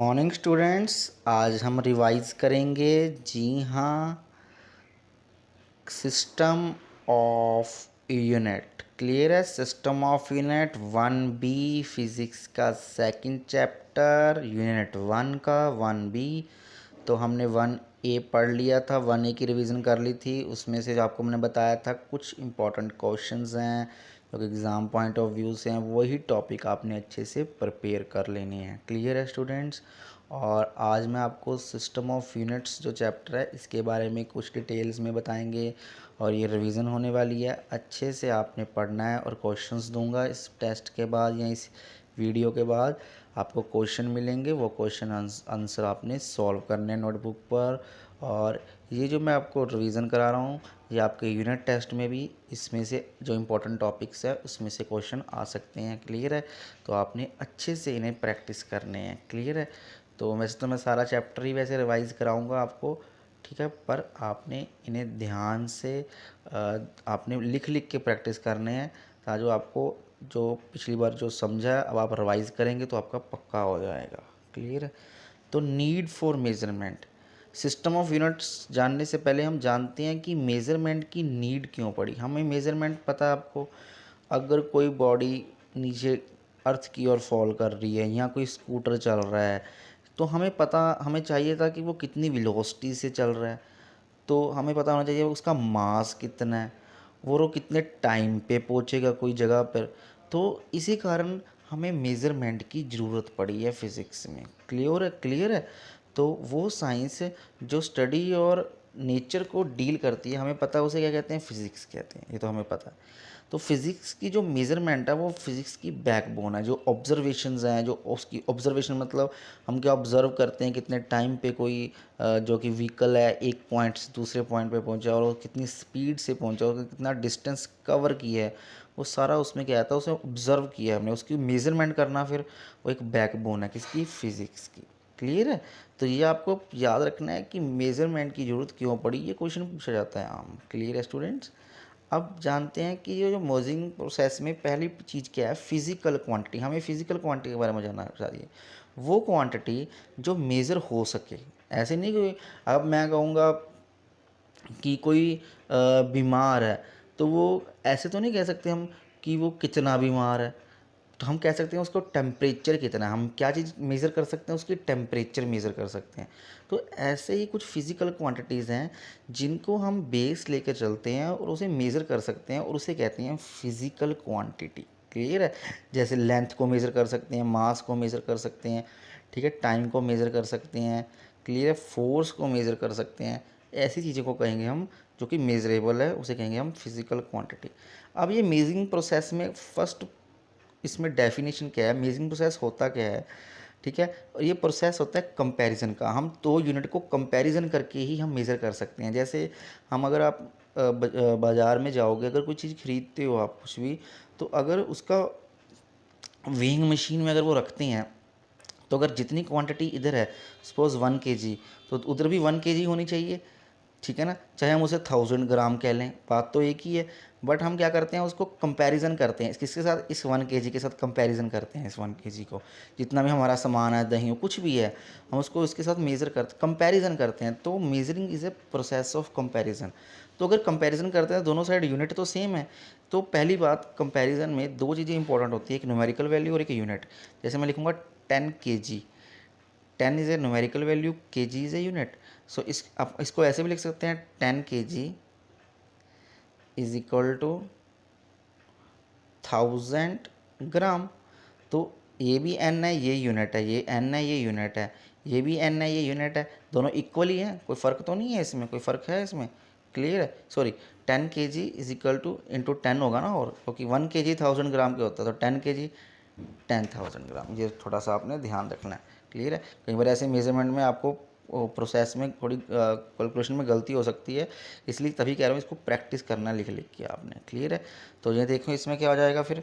Morning students, आज हम revise करेंगे। जी हाँ, सिस्टम ऑफ यूनिट। क्लियर है? System of unit 1B physics का सेकंड चैप्टर, यूनिट 1 का 1B। तो हमने 1A पढ़ लिया था, 1A की रिवीजन कर ली थी। उसमें से जो आपको मैंने बताया था कुछ इंपॉर्टेंट क्वेश्चंस हैं जो कि एग्ज़ाम पॉइंट ऑफ व्यू से हैं, वही टॉपिक आपने अच्छे से प्रिपेयर कर लेने हैं। क्लियर है स्टूडेंट्स? और आज मैं आपको सिस्टम ऑफ यूनिट्स जो चैप्टर है इसके बारे में कुछ डिटेल्स में बताएंगे और ये रिवीजन होने वाली है। अच्छे से आपने पढ़ना है और क्वेश्चंस दूंगा इस टेस्ट के बाद या इस वीडियो के बाद आपको क्वेश्चन मिलेंगे। वो क्वेश्चन आंसर आपने सॉल्व करने हैं नोटबुक पर। और ये जो मैं आपको रिवीजन करा रहा हूँ ये आपके यूनिट टेस्ट में भी इसमें से जो इम्पोर्टेंट टॉपिक्स है उसमें से क्वेश्चन आ सकते हैं। क्लियर है? तो आपने अच्छे से इन्हें प्रैक्टिस करने हैं। क्लियर है? तो वैसे तो मैं सारा चैप्टर ही वैसे रिवाइज कराऊंगा आपको, ठीक है, पर आपने इन्हें ध्यान से आपने लिख लिख के प्रैक्टिस करने हैं ताकि जो आपको जो पिछली बार जो समझा है अब आप रिवाइज करेंगे तो आपका पक्का हो जाएगा। क्लियर है? तो need for measurement. System of units जानने से पहले हम जानते हैं कि मेज़रमेंट की नीड क्यों पड़ी। हमें मेज़रमेंट पता है आपको, अगर कोई बॉडी नीचे अर्थ की ओर फॉल कर रही है या कोई स्कूटर चल रहा है तो हमें चाहिए था कि वो कितनी वेलोसिटी से चल रहा है। तो हमें पता होना चाहिए उसका मास कितना है, वो कितने टाइम पे पहुंचेगा कोई जगह पर। तो इसी कारण हमें मेज़रमेंट की ज़रूरत पड़ी है फिज़िक्स में। क्लियर है? क्लियर है? तो वो साइंस जो स्टडी और नेचर को डील करती है, हमें पता है उसे क्या कहते हैं, फिज़िक्स कहते हैं। ये तो हमें पता है। तो फिज़िक्स की जो मेज़रमेंट है वो फिज़िक्स की बैकबोन है। जो ऑब्जर्वेशंस हैं, जो उसकी ऑब्जर्वेशन मतलब हम क्या ऑब्ज़र्व करते हैं कितने टाइम पे कोई जो कि व्हीकल है एक पॉइंट से दूसरे पॉइंट पे पहुंचा और वो कितनी स्पीड से पहुंचा और कितना डिस्टेंस कवर किया है, वो सारा उसमें क्या आता है, उसे ऑब्ज़र्व किया है हमने। उसकी मेज़रमेंट करना फिर वो एक बैकबोन है किसकी, फिज़िक्स की। क्लियर है? तो ये आपको याद रखना है कि मेज़रमेंट की ज़रूरत क्यों पड़ी, ये क्वेश्चन पूछा जाता है आम। क्लियर है स्टूडेंट्स? अब जानते हैं कि ये जो मोजिंग प्रोसेस में पहली चीज़ क्या है, फिज़िकल क्वांटिटी। हमें फिज़िकल क्वांटिटी के बारे में जानना चाहिए, वो क्वांटिटी जो मेज़र हो सके। ऐसे नहीं कि अब मैं कहूँगा कि कोई बीमार है तो वो ऐसे तो नहीं कह सकते हम कि वो कितना बीमार है। तो हम कह सकते हैं उसको टेम्परेचर कितना है। हम क्या चीज़ मेज़र कर सकते हैं, उसकी टेम्परेचर मेज़र कर सकते हैं। तो ऐसे ही कुछ फिज़िकल क्वांटिटीज़ हैं जिनको हम बेस लेकर चलते हैं और उसे मेज़र कर सकते हैं और उसे कहते हैं फिज़िकल क्वांटिटी। क्लियर है? जैसे लेंथ को मेज़र कर सकते हैं, मास को मेज़र कर सकते हैं, ठीक है, टाइम को मेज़र कर सकते हैं, क्लियर है, फोर्स को मेज़र कर सकते हैं। ऐसी चीज़ों को कहेंगे हम जो कि मेज़रेबल है, उसे कहेंगे हम फिज़िकल क्वांटिटी। अब ये मेजरिंग प्रोसेस में फर्स्ट इसमें डेफिनेशन क्या है, मेजरिंग प्रोसेस होता क्या है, ठीक है। और ये प्रोसेस होता है कंपैरिजन का। हम दो यूनिट को कंपैरिजन करके ही हम मेज़र कर सकते हैं। जैसे हम अगर आप बाज़ार में जाओगे, अगर कोई चीज़ खरीदते हो आप कुछ भी, तो अगर उसका वेइंग मशीन में अगर वो रखते हैं तो अगर जितनी क्वांटिटी इधर है सपोज़ 1 kg, तो उधर भी 1 kg होनी चाहिए, ठीक है ना। चाहे हम उसे 1000 ग्राम कह लें, बात तो एक ही है। बट हम क्या करते हैं, उसको कंपैरिजन करते हैं किसके साथ, इस 1 kg के साथ कंपैरिजन करते हैं। इस 1 kg को, जितना भी हमारा सामान है, दही हो, कुछ भी है, हम उसको इसके साथ मेज़र करते, कंपैरिजन करते हैं। तो measuring is a process of comparison. तो अगर कंपैरिजन करते हैं दोनों साइड यूनिट तो सेम है। तो पहली बात, कंपैरिजन में दो चीज़ें इंपॉर्टेंट होती है, एक न्यूमेरिकल वैल्यू और एक यूनिट। जैसे मैं लिखूँगा 10 kg, 10 is a numerical value, kg is a unit. So आप इसको ऐसे भी लिख सकते हैं, 10 kg is equal to 1000 gram. तो ये भी एन है, ये यूनिट है, ये एन है, ये यूनिट है, ये भी एन है, ये यूनिट है, दोनों इक्वल ही हैं, कोई फ़र्क तो नहीं है इसमें, कोई फ़र्क है इसमें? क्लियर है? Sorry, 10 kg is equal two into 10 होगा ना, और क्योंकि 1 kg 1000 ग्राम का होता है, तो 10 kg 10,000 ग्राम। ये थोड़ा सा आपने ध्यान रखना है। क्लियर है? कई बार ऐसे मेजरमेंट में आपको प्रोसेस में थोड़ी कैलकुलेशन में गलती हो सकती है, इसलिए तभी कह रहा हूँ इसको प्रैक्टिस करना लिख लिख के आपने। क्लियर है? तो ये देखो इसमें क्या हो जाएगा फिर,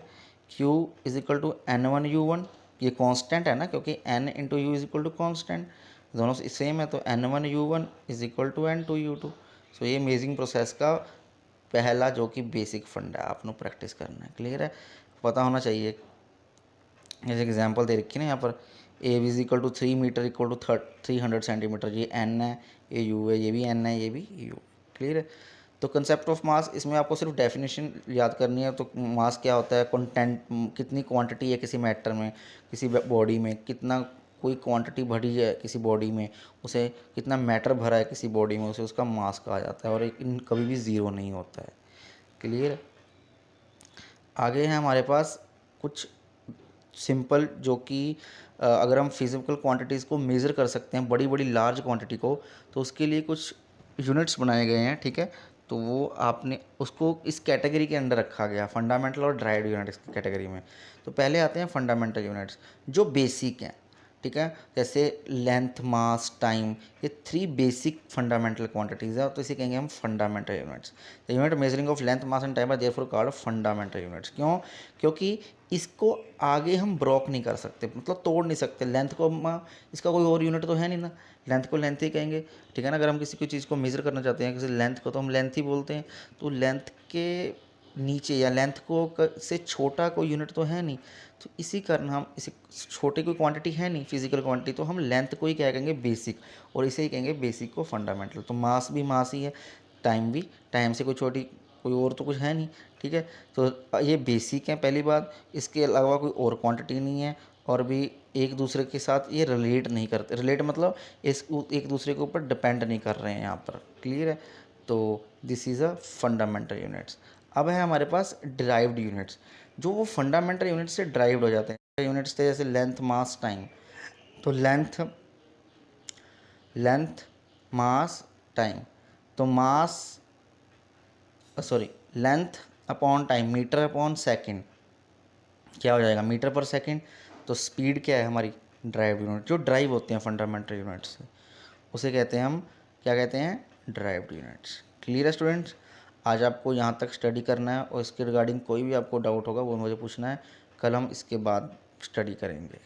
Q is equal to N1U1, ये कांस्टेंट है ना, क्योंकि N into U is equal to constant, दोनों सेम है। तो N1U1 is equal to N2U2। सो ये मेजरिंग प्रोसेस का पहला जो कि बेसिक फंडा है, आपको प्रैक्टिस करना है। क्लियर है? पता होना चाहिए। जैसे एग्जांपल दे रखी है ना यहाँ पर, A is equal to 3 metre equal to 300 centimetre, ये एन है, ये यू है, ये भी एन है, ये भी यू। क्लियर है। तो कंसेप्ट ऑफ मास, इसमें आपको सिर्फ डेफिनेशन याद करनी है। तो मास क्या होता है, कंटेंट, कितनी क्वांटिटी है किसी मैटर में, किसी बॉडी में, कितना कोई क्वांटिटी भरी है किसी बॉडी में, उसे कितना मैटर भरा है किसी बॉडी में, उसे उसका मास कहा जाता है। और कभी भी ज़ीरो नहीं होता है। क्लियर। आगे है हमारे पास कुछ सिंपल, जो कि अगर हम फिजिकल क्वांटिटीज़ को मेज़र कर सकते हैं, बड़ी बड़ी लार्ज क्वांटिटी को, तो उसके लिए कुछ यूनिट्स बनाए गए हैं। ठीक है। तो वो आपने उसको इस कैटेगरी के अंडर रखा गया, फंडामेंटल और ड्राइव्ड यूनिट्स की कैटेगरी में। तो पहले आते हैं फंडामेंटल यूनिट्स जो बेसिक हैं। ठीक है। जैसे लेंथ, मास, टाइम, ये 3 बेसिक फंडामेंटल क्वांटिटीज़ है, तो इसे कहेंगे हम fundamental units. The unit measuring of length, mass and time are therefore called fundamental units. क्यों? क्योंकि इसको आगे हम ब्रोक नहीं कर सकते, मतलब तोड़ नहीं सकते। लेंथ को इसका कोई और यूनिट तो है नहीं ना, लेंथ को लेंथ ही कहेंगे। ठीक है ना। अगर हम किसी कोई चीज़ को मेज़र करना चाहते हैं, किसी लेंथ को, तो हम लेंथ ही बोलते हैं। तो लेंथ के नीचे या लेंथ को से छोटा कोई यूनिट तो है नहीं, तो इसी कारण हम इसे, छोटी कोई क्वांटिटी है नहीं फिजिकल क्वांटिटी, तो हम लेंथ को ही क्या कहेंगे, बेसिक, और इसे ही कहेंगे बेसिक को फंडामेंटल। तो मास भी मास ही है, टाइम भी, टाइम से कोई छोटी कोई और तो कुछ है नहीं। ठीक है। तो ये बेसिक है पहली बात, इसके अलावा कोई और क्वांटिटी नहीं है, और भी एक दूसरे के साथ ये रिलेट नहीं करते। रिलेट मतलब इस एक दूसरे के ऊपर डिपेंड नहीं कर रहे हैं यहाँ पर। क्लियर है। तो this is a fundamental units. अब है हमारे पास डिराइव्ड यूनिट्स, जो वो फंडामेंटल यूनिट से ड्राइव्ड हो जाते हैं। यूनिट्स थे जैसे लेंथ, मास, टाइम। तो लेंथ, मास, टाइम। तो mass, sorry, length upon time, metre upon second, क्या हो जाएगा, मीटर पर सेकंड। तो स्पीड क्या है हमारी, ड्राइव्ड यूनिट, जो ड्राइव होते हैं फंडामेंटल यूनिट से, उसे कहते हैं हम, क्या कहते हैं, ड्राइव्ड यूनिट्स। क्लियर है स्टूडेंट्स। आज आपको यहाँ तक स्टडी करना है, और इसके रिगार्डिंग कोई भी आपको डाउट होगा वो मुझे पूछना है। कल हम इसके बाद स्टडी करेंगे।